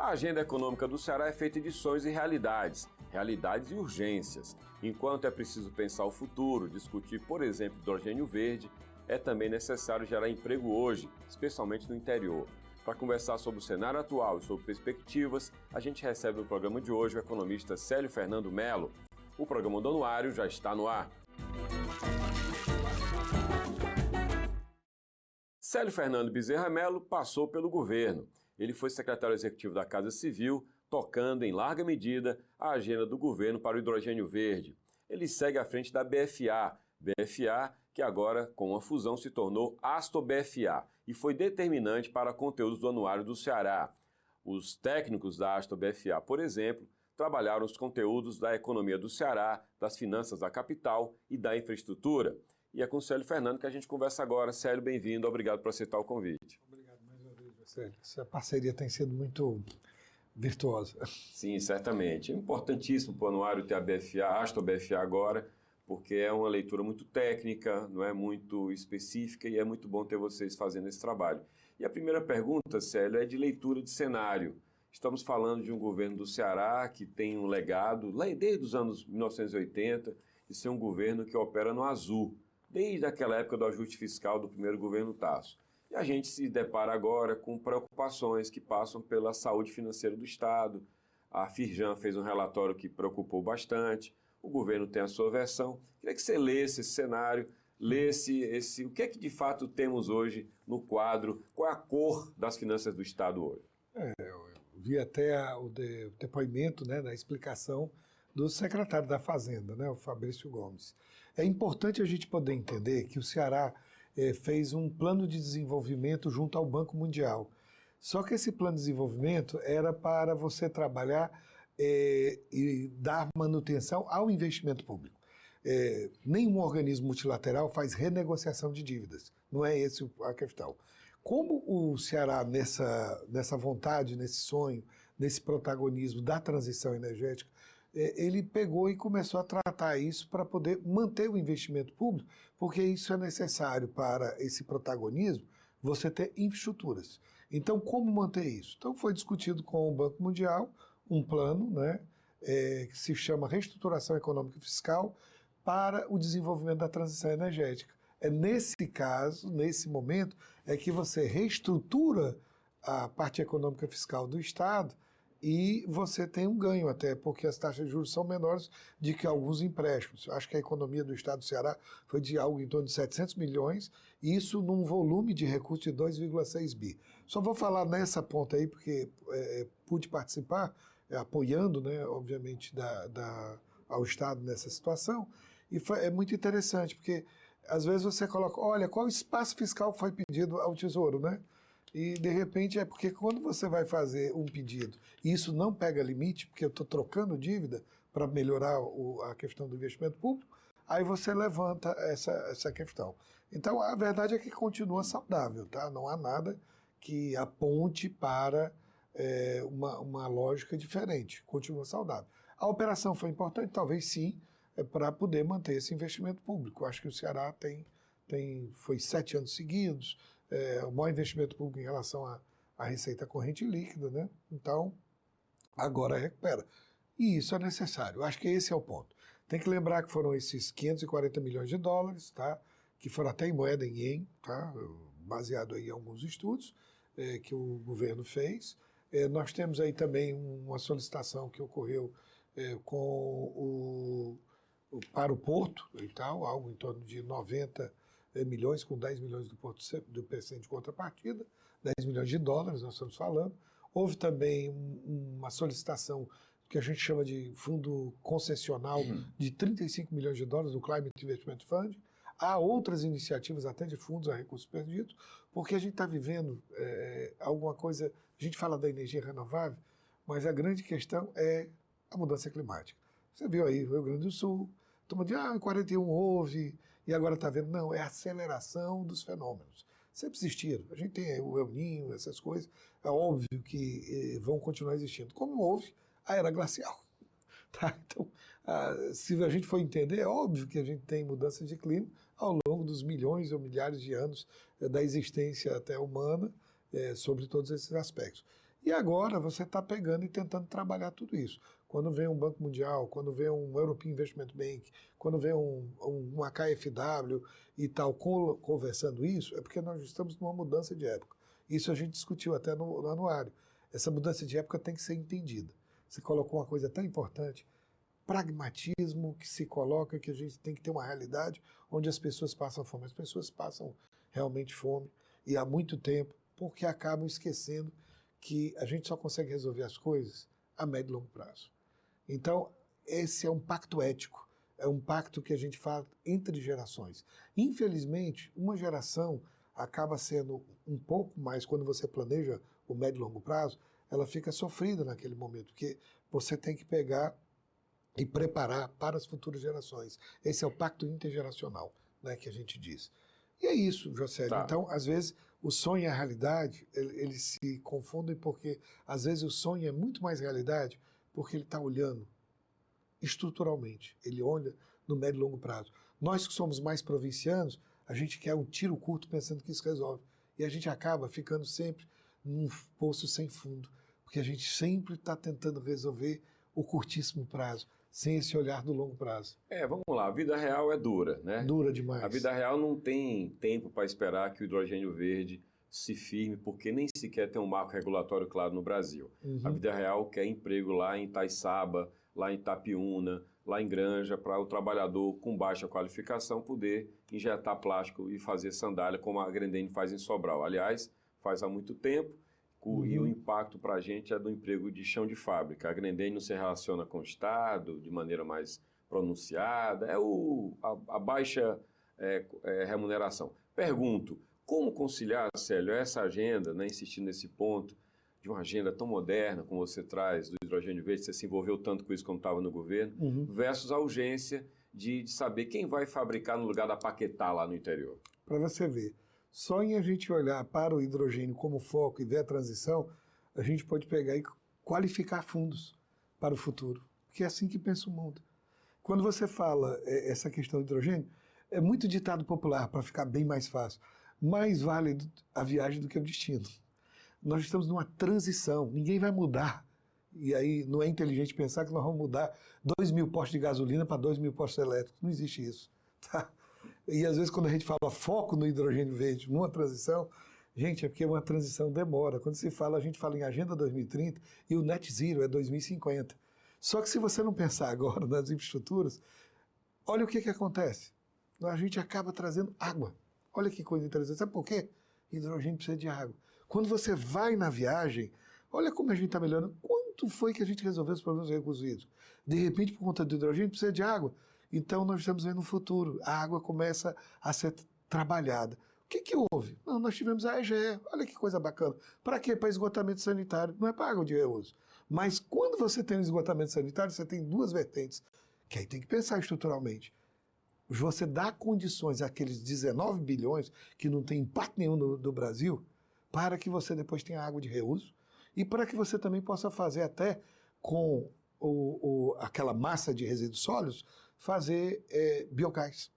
A agenda econômica do Ceará é feita de sonhos e realidades e urgências. Enquanto é preciso pensar o futuro, discutir, por exemplo, hidrogênio verde, é também necessário gerar emprego hoje, especialmente no interior. Para conversar sobre o cenário atual e sobre perspectivas, a gente recebe no programa de hoje o economista Célio Fernando Mello. O programa do Anuário já está no ar. Célio Fernando Bezerra Mello passou pelo governo. Ele foi secretário executivo da Casa Civil, tocando em larga medida a agenda do governo para o hidrogênio verde. Ele segue à frente da BFA, que agora, com uma fusão, se tornou Asto-BFA e foi determinante para conteúdos do Anuário do Ceará. Os técnicos da Asto-BFA, por exemplo, trabalharam os conteúdos da economia do Ceará, das finanças da capital e da infraestrutura. E é com o Célio Fernando que a gente conversa agora. Célio, bem-vindo, obrigado por aceitar o convite. Obrigado mais uma vez, Célio. Essa parceria tem sido muito virtuosa. Sim, certamente. É importantíssimo para o Anuário ter a BFA, a Asto-BFA agora, porque é uma leitura muito técnica, não é muito específica e é muito bom ter vocês fazendo esse trabalho. E a primeira pergunta, Célio, é de leitura de cenário. Estamos falando de um governo do Ceará que tem um legado, lá desde os anos 1980, de ser um governo que opera no azul, desde aquela época do ajuste fiscal do primeiro governo Tasso. E a gente se depara agora com preocupações que passam pela saúde financeira do Estado. A Firjan fez um relatório que preocupou bastante. O governo tem a sua versão. Queria que você lesse esse cenário, lesse o que é que de fato temos hoje no quadro, qual é a cor das finanças do Estado hoje. Eu vi até o depoimento, da explicação do secretário da Fazenda, o Fabrício Gomes. É importante a gente poder entender que o Ceará fez um plano de desenvolvimento junto ao Banco Mundial. Só que esse plano de desenvolvimento era para você trabalhar e dar manutenção ao investimento público. Nenhum organismo multilateral faz renegociação de dívidas, não é esse a questão. Como o Ceará, nessa vontade, nesse sonho, nesse protagonismo da transição energética, ele pegou e começou a tratar isso para poder manter o investimento público, porque isso é necessário para esse protagonismo, você ter infraestruturas. Então, como manter isso? Então, foi discutido com o Banco Mundial um plano, que se chama Reestruturação Econômica e Fiscal para o desenvolvimento da transição energética. É nesse caso, nesse momento, é que você reestrutura a parte econômica fiscal do Estado e você tem um ganho até, porque as taxas de juros são menores do que alguns empréstimos. Acho que a economia do Estado do Ceará foi de algo em torno de 700 milhões, isso num volume de recursos de 2,6 bi. Só vou falar nessa ponta aí, porque pude participar, apoiando, obviamente, ao Estado nessa situação, e é muito interessante, porque às vezes você coloca, olha, qual o espaço fiscal foi pedido ao Tesouro, E, de repente, é porque quando você vai fazer um pedido e isso não pega limite, porque eu estou trocando dívida para melhorar a questão do investimento público, aí você levanta essa questão. Então, a verdade é que continua saudável, tá? Não há nada que aponte para uma lógica diferente, continua saudável. A operação foi importante? Talvez sim, para poder manter esse investimento público. Acho que o Ceará foi 7 anos seguidos, o maior investimento público em relação à receita corrente líquida, Então, agora recupera. E isso é necessário. Acho que esse é o ponto. Tem que lembrar que foram esses 540 milhões de dólares, tá? Que foram até em moeda em ien, tá? Baseado aí em alguns estudos que o governo fez. Nós temos aí também uma solicitação que ocorreu para o Porto e tal, algo em torno de 90 milhões, com 10 milhões do PCM de contrapartida, 10 milhões de dólares, nós estamos falando. Houve também uma solicitação que a gente chama de fundo concessional de 35 milhões de dólares do Climate Investment Fund. Há outras iniciativas até de fundos a recursos perdidos, porque a gente está vivendo alguma coisa, a gente fala da energia renovável, mas a grande questão é a mudança climática. Você viu aí o Rio Grande do Sul, todo mundo diz, em 41 houve, e agora está vendo, não, é a aceleração dos fenômenos. Sempre existiram, a gente tem o El Niño, essas coisas, é óbvio que vão continuar existindo, como houve a era glacial. Tá? Então, se a gente for entender, é óbvio que a gente tem mudanças de clima ao longo dos milhões ou milhares de anos da existência até humana, sobre todos esses aspectos. E agora você está pegando e tentando trabalhar tudo isso. Quando vem um Banco Mundial, quando vem um European Investment Bank, quando vem uma KfW e tal, conversando isso, é porque nós estamos numa mudança de época. Isso a gente discutiu até no anuário. Essa mudança de época tem que ser entendida. Você colocou uma coisa tão importante, pragmatismo que se coloca, que a gente tem que ter uma realidade onde as pessoas passam fome. As pessoas passam realmente fome e há muito tempo, porque acabam esquecendo que a gente só consegue resolver as coisas a médio e longo prazo. Então, esse é um pacto ético, é um pacto que a gente faz entre gerações. Infelizmente, uma geração acaba sendo um pouco mais, quando você planeja o médio e longo prazo, ela fica sofrida naquele momento, porque você tem que pegar e preparar para as futuras gerações. Esse é o pacto intergeracional, né, que a gente diz. E é isso, José. Tá. Então, às vezes, o sonho e a realidade, eles se confundem porque, às vezes, o sonho é muito mais realidade porque ele está olhando estruturalmente. Ele olha no médio e longo prazo. Nós que somos mais provincianos, a gente quer um tiro curto pensando que isso resolve. E a gente acaba ficando sempre num poço sem fundo, porque a gente sempre está tentando resolver o curtíssimo prazo, sem esse olhar do longo prazo. Vamos lá, a vida real é dura, né? Dura demais. A vida real não tem tempo para esperar que o hidrogênio verde se firme, porque nem sequer tem um marco regulatório claro no Brasil. A vida real quer emprego lá em Itaiçaba, lá em Itapiúna, lá em Granja, para o trabalhador com baixa qualificação poder injetar plástico e fazer sandália, como a Grendene faz em Sobral. Aliás, faz há muito tempo, e o impacto para a gente é do emprego de chão de fábrica. A Grendene não se relaciona com o Estado de maneira mais pronunciada, a baixa remuneração. Pergunto, como conciliar, Célio, essa agenda, né, insistindo nesse ponto, de uma agenda tão moderna como você traz, do hidrogênio verde, você se envolveu tanto com isso quando estava no governo, versus a urgência de saber quem vai fabricar no lugar da Paquetá lá no interior? Para você ver, só em a gente olhar para o hidrogênio como foco e ver a transição, a gente pode pegar e qualificar fundos para o futuro, porque é assim que pensa o mundo. Quando você fala essa questão do hidrogênio, é muito ditado popular, para ficar bem mais fácil. Mais vale a viagem do que o destino. Nós estamos numa transição, ninguém vai mudar. E aí não é inteligente pensar que nós vamos mudar 2.000 postos de gasolina para 2.000 postos elétricos. Não existe isso. Tá? E às vezes quando a gente fala foco no hidrogênio verde, numa transição, gente, é porque uma transição demora. Quando se fala, a gente fala em Agenda 2030 e o net zero é 2050. Só que se você não pensar agora nas infraestruturas, olha o que acontece. A gente acaba trazendo água. Olha que coisa interessante. Sabe por quê? Hidrogênio precisa de água. Quando você vai na viagem, olha como a gente está melhorando. Quanto foi que a gente resolveu os problemas dos recursos hídricos? De repente, por conta do hidrogênio, precisa de água. Então, nós estamos vendo um futuro. A água começa a ser trabalhada. O que houve? Não, nós tivemos a EGE. Olha que coisa bacana. Para quê? Para esgotamento sanitário. Não é para água de reuso. Mas quando você tem um esgotamento sanitário, você tem duas vertentes, que aí tem que pensar estruturalmente. Você dá condições àqueles 19 bilhões que não tem impacto nenhum do Brasil, para que você depois tenha água de reuso e para que você também possa fazer até com aquela massa de resíduos sólidos, fazer biogás.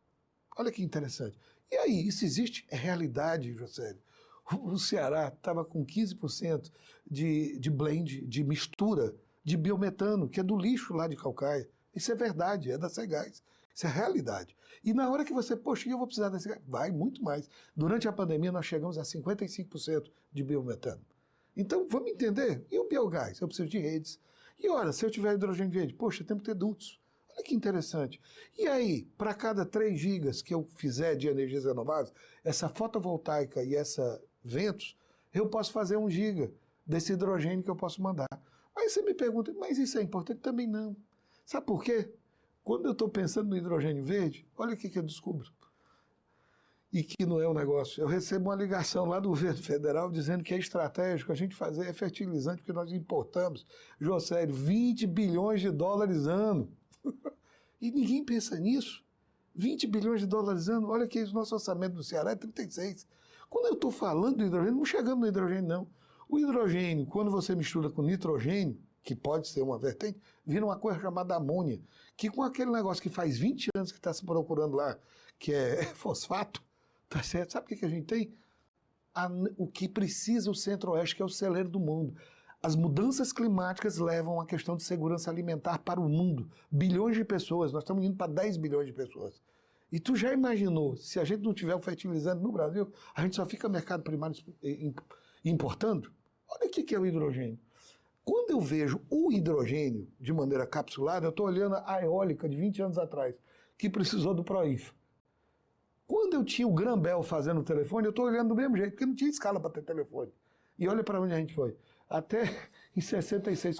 Olha que interessante. E aí, isso existe? É realidade, José. O Ceará estava com 15% de blend, de mistura de biometano, que é do lixo lá de Caucaia. Isso é verdade, é da Cegás. Isso é realidade. E na hora que você, poxa, eu vou precisar desse gás, vai muito mais. Durante a pandemia, nós chegamos a 55% de biometano. Então, vamos entender. E o biogás? Eu preciso de redes. E olha, se eu tiver hidrogênio verde, poxa, tem que ter dutos. Olha que interessante. E aí, para cada 3 gigas que eu fizer de energias renováveis, essa fotovoltaica e essa ventos, eu posso fazer 1 giga desse hidrogênio que eu posso mandar. Aí você me pergunta, mas isso é importante? Também não. Sabe por quê? Quando eu estou pensando no hidrogênio verde, olha o que eu descubro. E que não é um negócio. Eu recebo uma ligação lá do governo federal dizendo que é estratégico a gente fazer fertilizante, porque nós importamos, Josério, 20 bilhões de dólares ano. E ninguém pensa nisso. 20 bilhões de dólares ano, olha que o nosso orçamento do Ceará é 36. Quando eu estou falando do hidrogênio, não chegamos no hidrogênio, não. O hidrogênio, quando você mistura com nitrogênio, que pode ser uma vertente, vira uma coisa chamada amônia, que com aquele negócio que faz 20 anos que está se procurando lá, que é fosfato, tá certo? Sabe o que a gente tem? O que precisa o Centro-Oeste, que é o celeiro do mundo. As mudanças climáticas levam à questão de segurança alimentar para o mundo. Bilhões de pessoas, nós estamos indo para 10 bilhões de pessoas. E tu já imaginou, se a gente não tiver o fertilizante no Brasil, a gente só fica mercado primário importando? Olha o que é o hidrogênio. Quando eu vejo o hidrogênio de maneira capsulada, eu estou olhando a eólica de 20 anos atrás, que precisou do Proinfa. Quando eu tinha o Grambel fazendo o telefone, eu estou olhando do mesmo jeito, porque não tinha escala para ter telefone. E olha para onde a gente foi. Até em 66,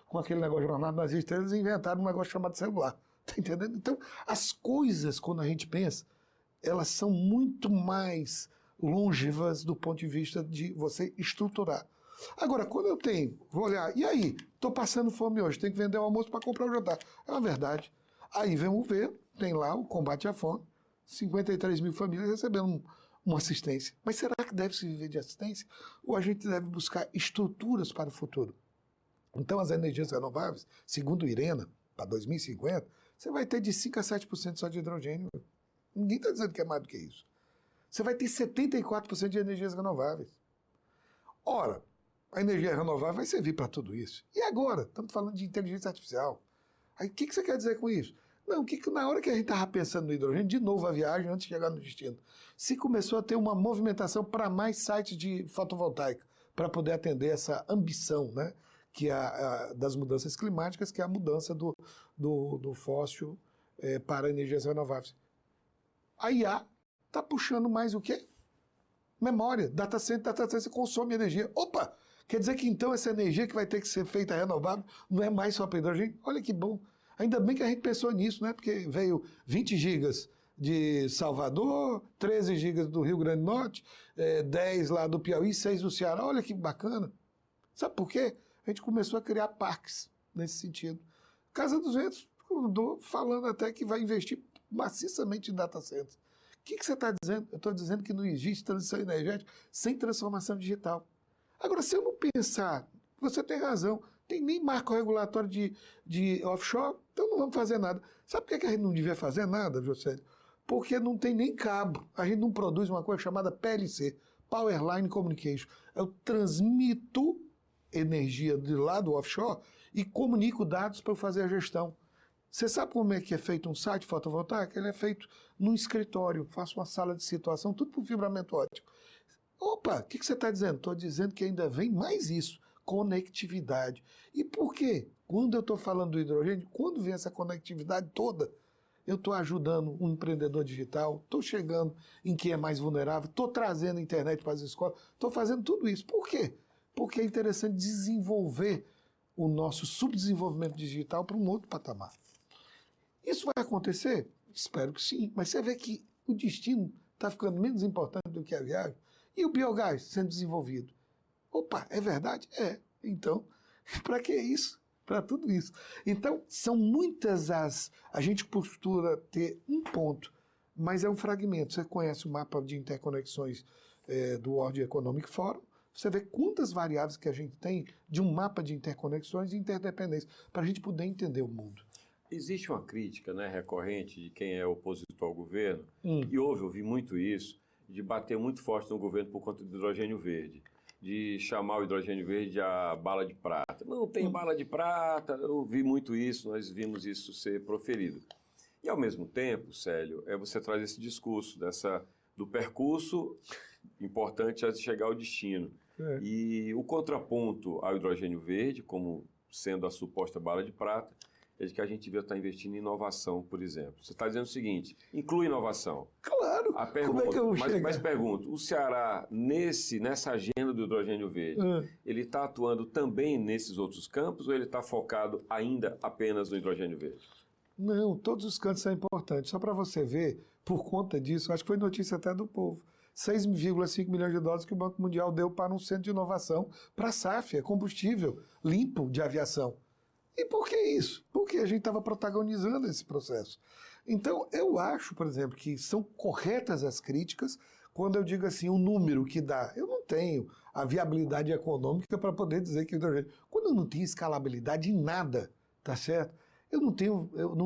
com aquele negócio de Jornada nas Estrelas, eles inventaram um negócio chamado celular. Tá entendendo? Então, as coisas, quando a gente pensa, elas são muito mais longevas do ponto de vista de você estruturar. Agora, quando eu vou olhar, e aí? Estou passando fome hoje, tenho que vender o almoço para comprar o jantar. É uma verdade. Aí vamos ver, tem lá o combate à fome, 53 mil famílias recebendo uma assistência. Mas será que deve se viver de assistência? Ou a gente deve buscar estruturas para o futuro? Então, as energias renováveis, segundo o IRENA, para 2050, você vai ter de 5% a 7% só de hidrogênio. Ninguém está dizendo que é mais do que isso. Você vai ter 74% de energias renováveis. Ora, a energia renovável vai servir para tudo isso. E agora? Estamos falando de inteligência artificial. Aí o que você quer dizer com isso? Não, na hora que a gente estava pensando no hidrogênio, de novo a viagem antes de chegar no destino, se começou a ter uma movimentação para mais sites de fotovoltaica, para poder atender essa ambição, né, que é das mudanças climáticas, que é a mudança do fóssil para energias renováveis. A IA está puxando mais o quê? Memória. Data center consome energia. Opa! Quer dizer que então essa energia que vai ter que ser feita renovável não é mais só para hidrogênio? Olha que bom. Ainda bem que a gente pensou nisso, né? Porque veio 20 gigas de Salvador, 13 gigas do Rio Grande do Norte, 10 lá do Piauí, 6 do Ceará. Olha que bacana. Sabe por quê? A gente começou a criar parques nesse sentido. Casa dos Ventos andou falando até que vai investir maciçamente em data centers. O que você está dizendo? Eu estou dizendo que não existe transição energética sem transformação digital. Agora, se eu não pensar, você tem razão, tem nem marco regulatório de offshore, então não vamos fazer nada. Sabe por que a gente não devia fazer nada, José? Porque não tem nem cabo. A gente não produz uma coisa chamada PLC, Power Line Communication. Eu transmito energia de lá do offshore e comunico dados para eu fazer a gestão. Você sabe como é que é feito um site fotovoltaico? Ele é feito num escritório, faço uma sala de situação, tudo por fibramento óptico. Opa, o que você está dizendo? Estou dizendo que ainda vem mais isso, conectividade. E por quê? Quando eu estou falando do hidrogênio, quando vem essa conectividade toda, eu estou ajudando um empreendedor digital, estou chegando em quem é mais vulnerável, estou trazendo a internet para as escolas, estou fazendo tudo isso. Por quê? Porque é interessante desenvolver o nosso subdesenvolvimento digital para um outro patamar. Isso vai acontecer? Espero que sim. Mas você vê que o destino está ficando menos importante do que a viagem. E o biogás sendo desenvolvido? Opa, é verdade? É. Então, para que isso? Para tudo isso. Então, são muitas a gente costura ter um ponto, mas é um fragmento. Você conhece o mapa de interconexões do World Economic Forum, você vê quantas variáveis que a gente tem de um mapa de interconexões e interdependência, para a gente poder entender o mundo. Existe uma crítica, né, recorrente de quem é opositor ao governo, e ouvi muito isso, de bater muito forte no governo por conta do hidrogênio verde, de chamar o hidrogênio verde a bala de prata. Não tem bala de prata, eu ouvi muito isso, nós vimos isso ser proferido. E ao mesmo tempo, Célio, você traz esse discurso do percurso importante antes de chegar ao destino. E o contraponto ao hidrogênio verde, como sendo a suposta bala de prata, é de que a gente devia estar investindo em inovação, por exemplo. Você está dizendo o seguinte, inclui inovação. Claro! Como é que eu mas pergunto, o Ceará, nessa agenda do hidrogênio verde, ele está atuando também nesses outros campos ou ele está focado ainda apenas no hidrogênio verde? Não, todos os cantos são importantes. Só para você ver, por conta disso, acho que foi notícia até do Povo, 6,5 milhões de dólares que o Banco Mundial deu para um centro de inovação para a SAF, combustível limpo de aviação. E por que isso? Porque a gente estava protagonizando esse processo. Então, eu acho, por exemplo, que são corretas as críticas quando eu digo assim, o número que dá. Eu não tenho a viabilidade econômica para poder dizer que o hidrogênio... Quando eu não tenho escalabilidade em nada, tá certo? Eu não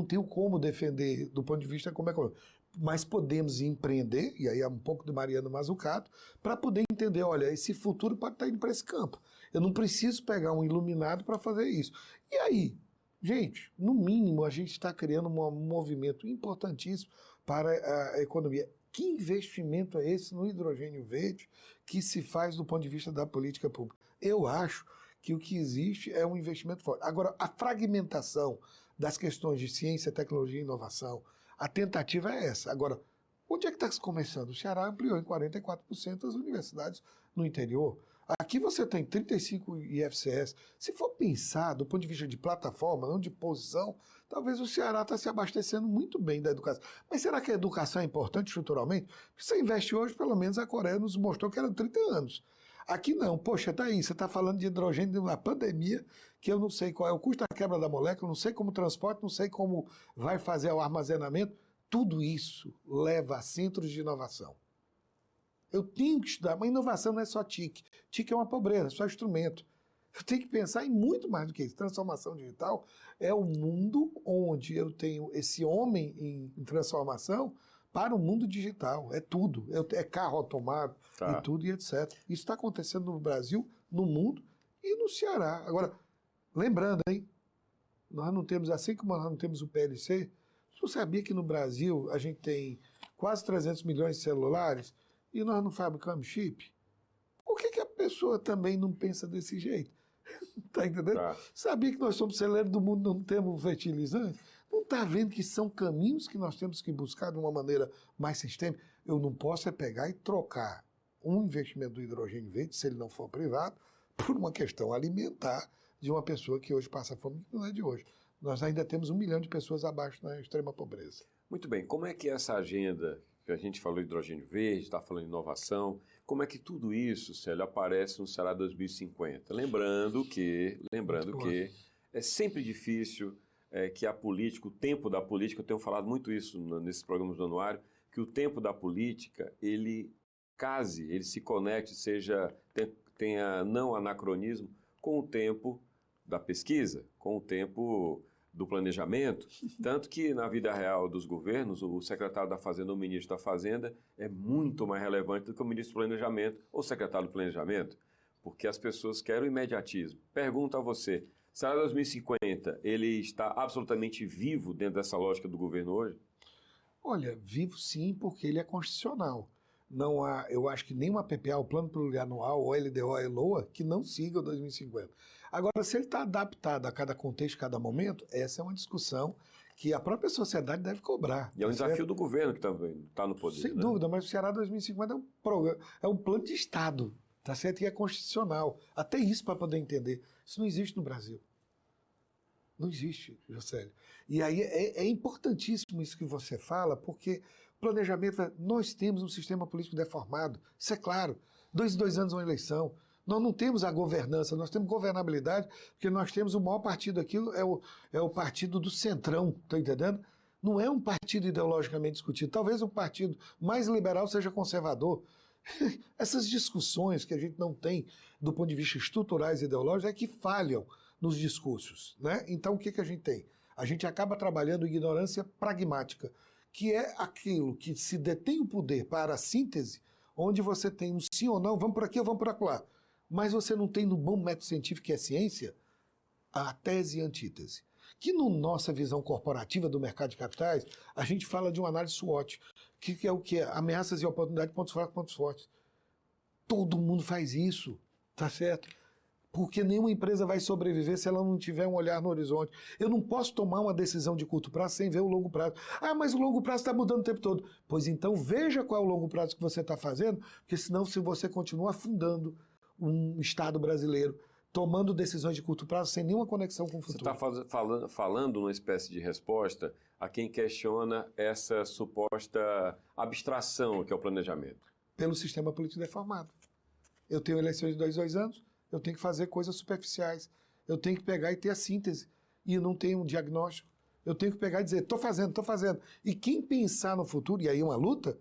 tenho como defender do ponto de vista como econômico. Mas podemos empreender, e aí é um pouco do Mariano Mazzucato, para poder entender, olha, esse futuro pode estar indo para esse campo. Eu não preciso pegar um iluminado para fazer isso. E aí, gente, no mínimo, a gente está criando um movimento importantíssimo para a economia. Que investimento é esse no hidrogênio verde que se faz do ponto de vista da política pública? Eu acho que o que existe é um investimento forte. Agora, a fragmentação das questões de ciência, tecnologia e inovação, a tentativa é essa. Agora, onde é que está começando? O Ceará ampliou em 44% as universidades no interior. Aqui você tem 35 IFCS. Se for pensar do ponto de vista de plataforma, não de posição, talvez o Ceará está se abastecendo muito bem da educação. Mas será que a educação é importante estruturalmente? Porque você investe hoje, pelo menos a Coreia nos mostrou que era 30 anos. Aqui não. Poxa, tá aí, você está falando de hidrogênio na pandemia, que eu não sei qual é o custo da quebra da molécula, não sei como transporte, não sei como vai fazer o armazenamento. Tudo isso leva a centros de inovação. Eu tenho que estudar, mas inovação não é só TIC. TIC é uma pobreza, é só instrumento. Eu tenho que pensar em muito mais do que isso. Transformação digital é o mundo onde eu tenho esse homem em transformação para o mundo digital. É tudo. É carro automado e tudo e etc. Isso está acontecendo no Brasil, no mundo e no Ceará. Agora, lembrando, hein? Nós não temos, assim como nós não temos o PLC, você sabia que no Brasil a gente tem quase 300 milhões de celulares e nós não fabricamos chip? Por que a pessoa também não pensa desse jeito? Tá entendendo? Sabia que nós somos celeiros do mundo, não temos fertilizante? Não está vendo que são caminhos que nós temos que buscar de uma maneira mais sistêmica? Eu não posso é pegar e trocar um investimento do hidrogênio verde, se ele não for privado, por uma questão alimentar de uma pessoa que hoje passa fome, que não é de hoje. Nós ainda temos 1 milhão de pessoas abaixo da extrema pobreza. Muito bem. Como é que essa agenda, que a gente falou de hidrogênio verde, está falando de inovação, como é que tudo isso, Célio, aparece no Ceará 2050? Lembrando que é sempre difícil que a política, o tempo da política, eu tenho falado muito isso nesses programas do Anuário, que o tempo da política, ele case, ele se conecte, tenha não anacronismo com o tempo da pesquisa, com o tempo do planejamento, tanto que na vida real dos governos, o secretário da Fazenda ou o ministro da Fazenda é muito mais relevante do que o ministro do Planejamento ou o secretário do Planejamento, porque as pessoas querem o imediatismo. Pergunto a você, Ceará 2050, ele está absolutamente vivo dentro dessa lógica do governo hoje? Olha, vivo sim, porque ele é constitucional. Não há, eu acho que nem uma PPA, o Plano Plurianual, ou LDO, LOA, que não siga o 2050. Agora, se ele está adaptado a cada contexto, cada momento, essa é uma discussão que a própria sociedade deve cobrar. E é um desafio do governo que também está no poder. Sem dúvida, mas o Ceará 2050 é um plano de Estado, tá certo? E é constitucional. Até isso para poder entender. Isso não existe no Brasil. Não existe, Josélio. E aí é importantíssimo isso que você fala, porque planejamento, nós temos um sistema político deformado, isso é claro. 2 em 2 anos uma eleição. Nós não temos a governança, nós temos governabilidade, porque nós temos o maior partido aqui, é o partido do centrão, tá entendendo? Não é um partido ideologicamente discutido. Talvez o partido mais liberal seja conservador. Essas discussões que a gente não tem do ponto de vista estruturais e ideológicos é que falham nos discursos, né? Então o que a gente tem? A gente acaba trabalhando ignorância pragmática, que é aquilo que se detém o poder para a síntese, onde você tem um sim ou não, vamos por aqui ou vamos por acolá. Mas você não tem no bom método científico, que é ciência, a tese e a antítese. Que na nossa visão corporativa do mercado de capitais, a gente fala de uma análise SWOT, que é o que? Ameaças e oportunidades, pontos fracos, pontos fortes. Todo mundo faz isso, tá certo? Porque nenhuma empresa vai sobreviver se ela não tiver um olhar no horizonte. Eu não posso tomar uma decisão de curto prazo sem ver o longo prazo. Ah, mas o longo prazo está mudando o tempo todo. Pois então veja qual é o longo prazo que você está fazendo, porque senão se você continua afundando um Estado brasileiro, tomando decisões de curto prazo sem nenhuma conexão com o futuro. Você está falando uma espécie de resposta a quem questiona essa suposta abstração que é o planejamento. Pelo sistema político deformado. Eu tenho eleições de 2 em 2 anos, eu tenho que fazer coisas superficiais. Eu tenho que pegar e ter a síntese. E eu não tenho um diagnóstico. Eu tenho que pegar e dizer, estou fazendo. E quem pensar no futuro, e aí uma luta,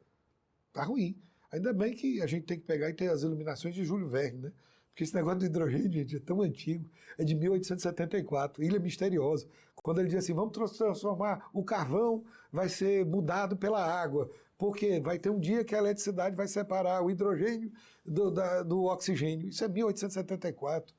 tá ruim. Ainda bem que a gente tem que pegar e ter as iluminações de Júlio Verne, né? Porque esse negócio do hidrogênio, gente, é tão antigo. É de 1874, Ilha Misteriosa. Quando ele diz assim, vamos transformar o carvão, vai ser mudado pela água. Porque vai ter um dia que a eletricidade vai separar o hidrogênio do oxigênio. Isso é 1874.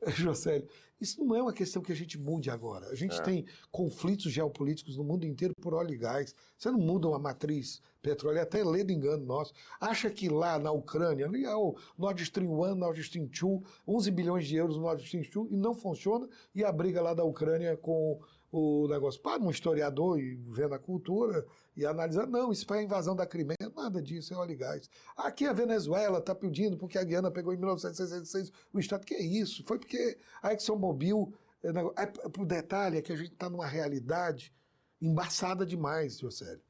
Josélio, isso não é uma questão que a gente mude agora. A gente tem conflitos geopolíticos no mundo inteiro por óleo e gás. Você não muda uma matriz petrolífera, até lê do engano nosso. Acha que lá na Ucrânia, ali é o Nord Stream 1, Nord Stream 2, 11 bilhões de euros no Nord Stream 2, e não funciona, e a briga lá da Ucrânia com o negócio. Para um historiador e vendo a cultura e analisar, não, isso foi a invasão da Crimeia, nada disso, é óleo e gás. Aqui a Venezuela está pedindo, porque a Guiana pegou em 1966 o Estado, que é isso? Foi porque a ExxonMobil, o detalhe é que a gente está numa realidade embaçada demais, Josélio.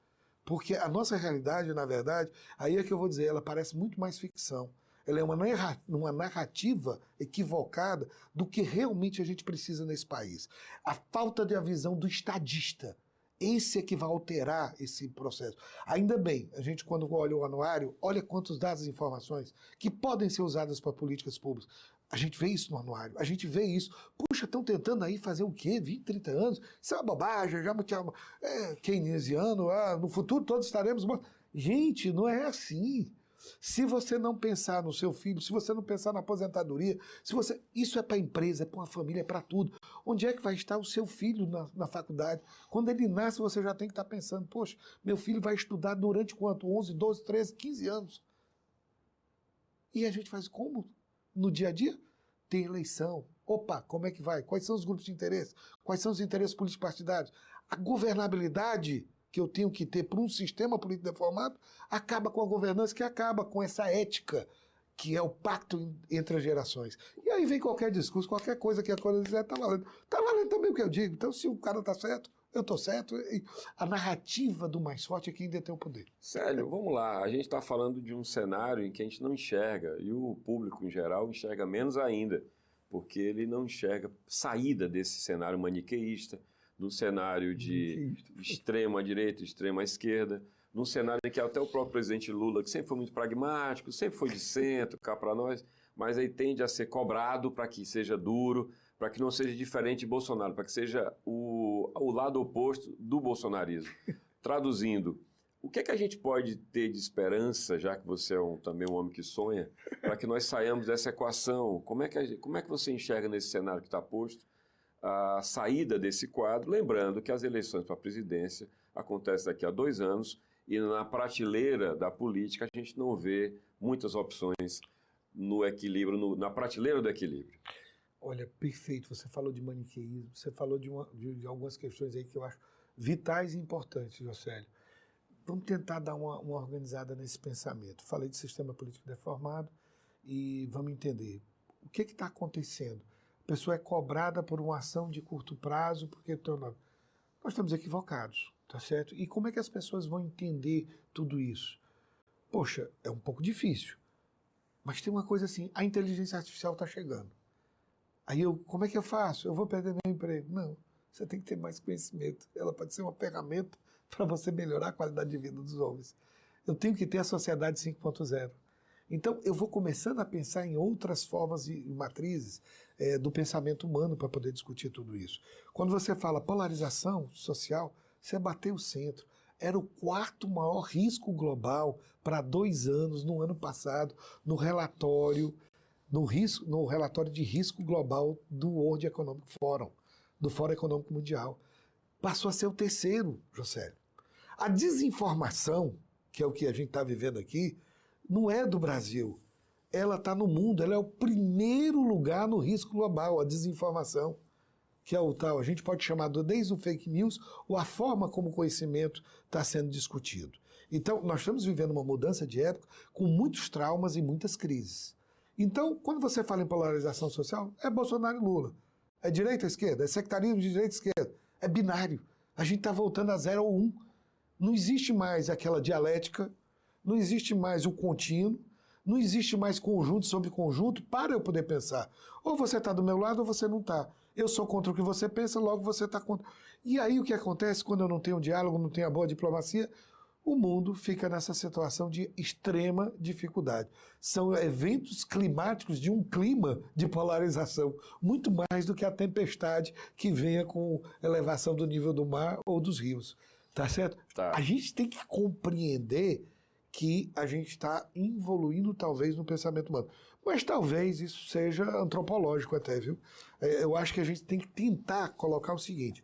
Porque a nossa realidade, na verdade, aí é que eu vou dizer, ela parece muito mais ficção. Ela é uma narrativa equivocada do que realmente a gente precisa nesse país. A falta de a visão do estadista. Esse é que vai alterar esse processo. Ainda bem, a gente quando olha o anuário, olha quantos dados e informações que podem ser usadas para políticas públicas. A gente vê isso no anuário, a gente vê isso. Puxa, estão tentando aí fazer o quê? 20, 30 anos? Isso é uma bobagem, já keynesiano, no futuro todos estaremos... Gente, não é assim. Se você não pensar no seu filho, se você não pensar na aposentadoria, isso é para a empresa, é para uma família, é para tudo. Onde é que vai estar o seu filho na faculdade? Quando ele nasce, você já tem que estar pensando, poxa, meu filho vai estudar durante quanto? 11, 12, 13, 15 anos. E a gente faz como? No dia a dia? Tem eleição. Opa, como é que vai? Quais são os grupos de interesse? Quais são os interesses políticos partidários? A governabilidade que eu tenho que ter para um sistema político deformado acaba com a governança, que acaba com essa ética, que é o pacto entre as gerações. E aí vem qualquer discurso, qualquer coisa que a coisa dizer, está valendo. Está valendo também o que eu digo. Então, se o cara está certo, eu estou certo. A narrativa do mais forte é quem detém o poder. Célio, vamos lá. A gente está falando de um cenário em que a gente não enxerga, e o público em geral enxerga menos ainda, porque ele não enxerga saída desse cenário maniqueísta, num cenário de extrema direita, extrema esquerda, num cenário em que até o próprio presidente Lula, que sempre foi muito pragmático, sempre foi de centro, cá para nós, mas aí tende a ser cobrado para que seja duro, para que não seja diferente de Bolsonaro, para que seja o lado oposto do bolsonarismo. Traduzindo, o que é que a gente pode ter de esperança, já que você é também um homem que sonha, para que nós saiamos dessa equação? Como é que você enxerga nesse cenário que está posto a saída desse quadro, lembrando que as eleições para a presidência acontecem daqui a 2 anos e na prateleira da política a gente não vê muitas opções no equilíbrio, na prateleira do equilíbrio. Olha, perfeito. Você falou de maniqueísmo, você falou de algumas questões aí que eu acho vitais e importantes, Josélio. Vamos tentar dar uma organizada nesse pensamento. Falei de sistema político deformado e vamos entender o que está acontecendo. A pessoa é cobrada por uma ação de curto prazo, porque nós estamos equivocados, tá certo? E como é que as pessoas vão entender tudo isso? Poxa, é um pouco difícil, mas tem uma coisa assim, a inteligência artificial está chegando. Aí como é que eu faço? Eu vou perder meu emprego? Não, você tem que ter mais conhecimento. Ela pode ser uma ferramenta para você melhorar a qualidade de vida dos homens. Eu tenho que ter a sociedade 5.0. Então, eu vou começando a pensar em outras formas e matrizes do pensamento humano para poder discutir tudo isso. Quando você fala polarização social, você bateu o centro. Era o 4º maior risco global para 2 anos, no ano passado, no relatório de risco global do World Economic Forum, do Fórum Econômico Mundial. Passou a ser o 3º, Josélio. A desinformação, que é o que a gente está vivendo aqui, não é do Brasil. Ela está no mundo, ela é o primeiro lugar no risco global, a desinformação, que é o tal, a gente pode chamar desde o fake news ou a forma como o conhecimento está sendo discutido. Então, nós estamos vivendo uma mudança de época com muitos traumas e muitas crises. Então, quando você fala em polarização social, é Bolsonaro e Lula. É direita ou esquerda? É sectarismo de direita e esquerda? É binário. A gente está voltando a 0 ou 1. Não existe mais aquela dialética, não existe mais o contínuo, não existe mais conjunto sobre conjunto para eu poder pensar. Ou você está do meu lado ou você não está. Eu sou contra o que você pensa, logo você está contra. E aí o que acontece quando eu não tenho diálogo, não tenho a boa diplomacia? O mundo fica nessa situação de extrema dificuldade. São eventos climáticos de um clima de polarização, muito mais do que a tempestade que venha com elevação do nível do mar ou dos rios. Tá certo? Tá. A gente tem que compreender que a gente está evoluindo talvez no pensamento humano. Mas talvez isso seja antropológico até, viu? Eu acho que a gente tem que tentar colocar o seguinte: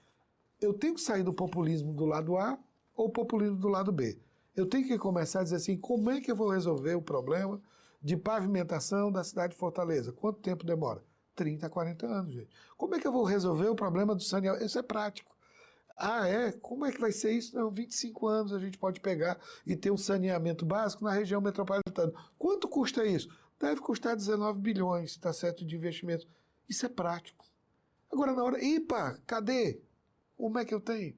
eu tenho que sair do populismo do lado A ou populismo do lado B. Eu tenho que começar a dizer assim, como é que eu vou resolver o problema de pavimentação da cidade de Fortaleza? Quanto tempo demora? 30, 40 anos, gente. Como é que eu vou resolver o problema do saneamento? Isso é prático. Ah, é? Como é que vai ser isso? Não, 25 anos a gente pode pegar e ter um saneamento básico na região metropolitana. Quanto custa isso? Deve custar 19 bilhões, tá certo, de investimento. Isso é prático. Agora, na hora, ipa, cadê? Como é que eu tenho?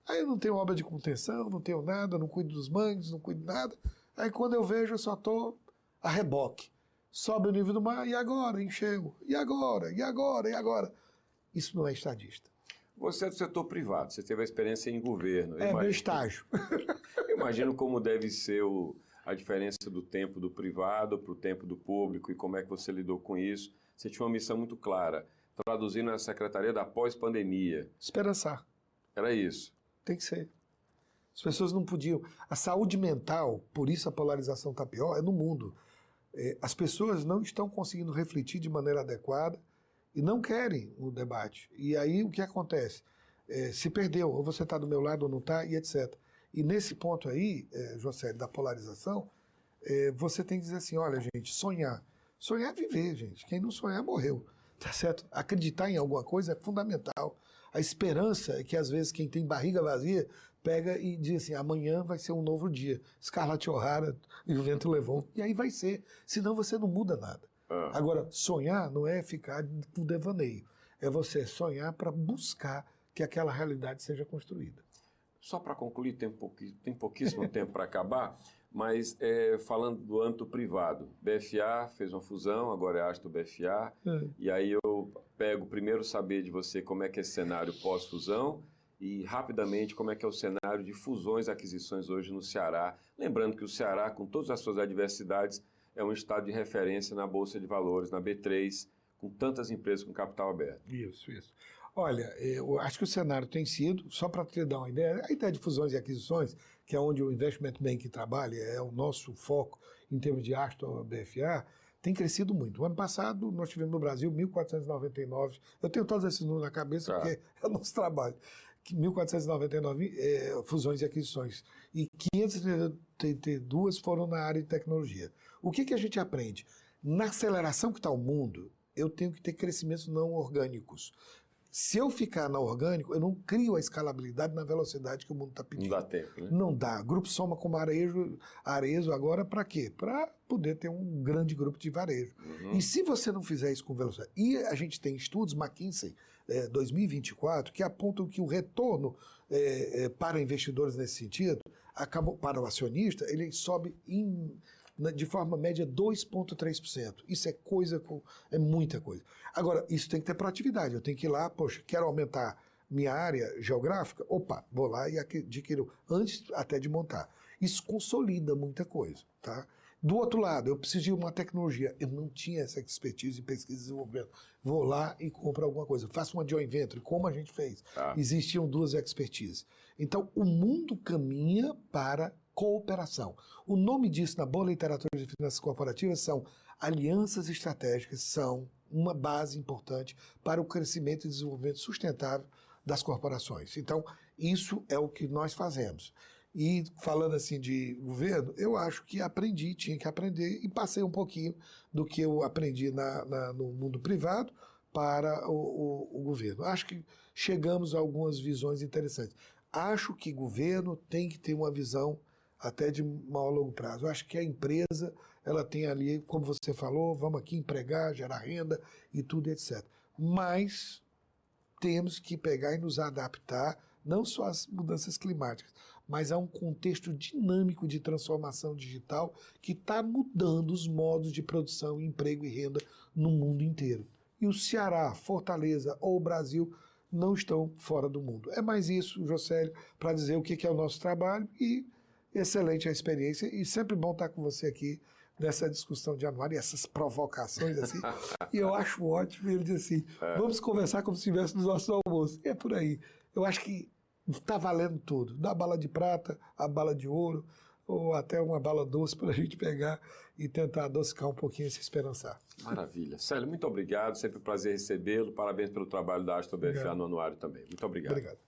Aí eu não tenho obra de contenção, não tenho nada, não cuido dos mangues, não cuido de nada. Aí quando eu vejo, eu só estou a reboque. Sobe o nível do mar, e agora? Enxergo. E agora? E agora? E agora? Isso não é estadista. Você é do setor privado, você teve a experiência em governo. Meu estágio. Eu imagino como deve ser a diferença do tempo do privado para o tempo do público e como é que você lidou com isso. Você tinha uma missão muito clara, traduzindo na Secretaria da Pós-Pandemia. Esperançar. Era isso. Tem que ser. As pessoas não podiam. A saúde mental, por isso a polarização está pior, é no mundo. As pessoas não estão conseguindo refletir de maneira adequada e não querem o debate. E aí o que acontece? Se perdeu, ou você está do meu lado ou não está, e etc. E nesse ponto aí, José, da polarização, você tem que dizer assim, olha, gente, sonhar. Sonhar é viver, gente. Quem não sonhar, morreu. Tá certo? Acreditar em alguma coisa é fundamental. A esperança é que, às vezes, quem tem barriga vazia pega e diz assim, amanhã vai ser um novo dia. Scarlett O'Hara e o vento levou. E aí vai ser. Senão você não muda nada. Agora, sonhar não é ficar por devaneio. É você sonhar para buscar que aquela realidade seja construída. Só para concluir, tem pouquíssimo tempo para acabar, mas falando do âmbito privado, BFA fez uma fusão, agora é Astor BFA, e aí eu pego primeiro saber de você como é que é esse cenário pós-fusão e rapidamente como é que é o cenário de fusões e aquisições hoje no Ceará. Lembrando que o Ceará, com todas as suas adversidades, é um estado de referência na Bolsa de Valores, na B3, com tantas empresas com capital aberto. Isso. Olha, eu acho que o cenário tem sido, só para te dar uma ideia, a ideia de fusões e aquisições, que é onde o Investment Bank trabalha, é o nosso foco em termos de Astor BFA, tem crescido muito. O ano passado, nós tivemos no Brasil 1.499, eu tenho todos esses números na cabeça, porque é o nosso trabalho, 1.499 fusões e aquisições, e 532 foram na área de tecnologia. O que a gente aprende? Na aceleração que está o mundo, eu tenho que ter crescimentos não orgânicos. Se eu ficar na orgânico, eu não crio a escalabilidade na velocidade que o mundo está pedindo. Não dá tempo, né? Não dá. Grupo Soma como Arezo agora para quê? Para poder ter um grande grupo de varejo. E se você não fizer isso com velocidade... E a gente tem estudos, McKinsey 2024, que apontam que o retorno para investidores nesse sentido, para o acionista, ele sobe de forma média 2,3%. Isso é muita coisa. Agora, isso tem que ter proatividade. Eu tenho que ir lá, poxa, quero aumentar minha área geográfica, opa, vou lá e adquiro, antes até de montar. Isso consolida muita coisa, tá? Do outro lado, eu preciso de uma tecnologia. Eu não tinha essa expertise em pesquisa e desenvolvimento. Vou lá e compro alguma coisa. Faço uma joint venture, como a gente fez. Existiam duas expertises. Então, o mundo caminha para cooperação. O nome disso na boa literatura de finanças corporativas são alianças estratégicas, são uma base importante para o crescimento e desenvolvimento sustentável das corporações. Então, isso é o que nós fazemos. E falando assim de governo, eu acho que tinha que aprender e passei um pouquinho do que eu aprendi no mundo privado para o governo. Acho que chegamos a algumas visões interessantes. Acho que governo tem que ter uma visão até de maior longo prazo. Eu acho que a empresa, ela tem ali, como você falou, vamos aqui empregar, gerar renda e tudo, etc. Mas temos que pegar e nos adaptar, não só às mudanças climáticas, mas a um contexto dinâmico de transformação digital que está mudando os modos de produção, emprego e renda no mundo inteiro. E o Ceará, Fortaleza ou o Brasil não estão fora do mundo. É mais isso, Josélio, para dizer o que é o nosso trabalho e excelente a experiência e sempre bom estar com você aqui nessa discussão de anuário e essas provocações assim. E eu acho ótimo, ele diz assim, vamos conversar como se estivesse no nosso almoço. E é por aí. Eu acho que está valendo tudo, da bala de prata, a bala de ouro, ou até uma bala doce para a gente pegar e tentar adocicar um pouquinho e se esperançar. Maravilha. Célio, muito obrigado. Sempre um prazer recebê-lo. Parabéns pelo trabalho da Astro BFA no anuário também. Muito obrigado. Obrigado.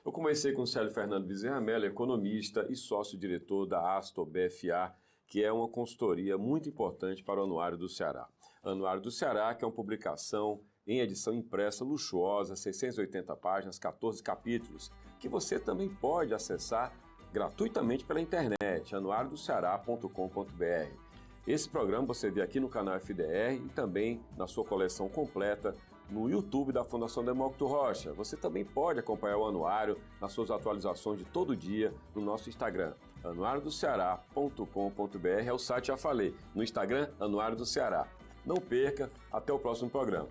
Eu conversei com o Célio Fernando Bezerra Mello, economista e sócio-diretor da Astro BFA, que é uma consultoria muito importante para o Anuário do Ceará. Anuário do Ceará, que é uma publicação em edição impressa luxuosa, 680 páginas, 14 capítulos, que você também pode acessar gratuitamente pela internet, anuariodoceará.com.br. Esse programa você vê aqui no canal FDR e também na sua coleção completa no YouTube da Fundação Demócrito Rocha. Você também pode acompanhar o anuário nas suas atualizações de todo dia no nosso Instagram, anuariodoceará.com.br, é o site, já falei, no Instagram, Anuário do Ceará. Não perca, até o próximo programa.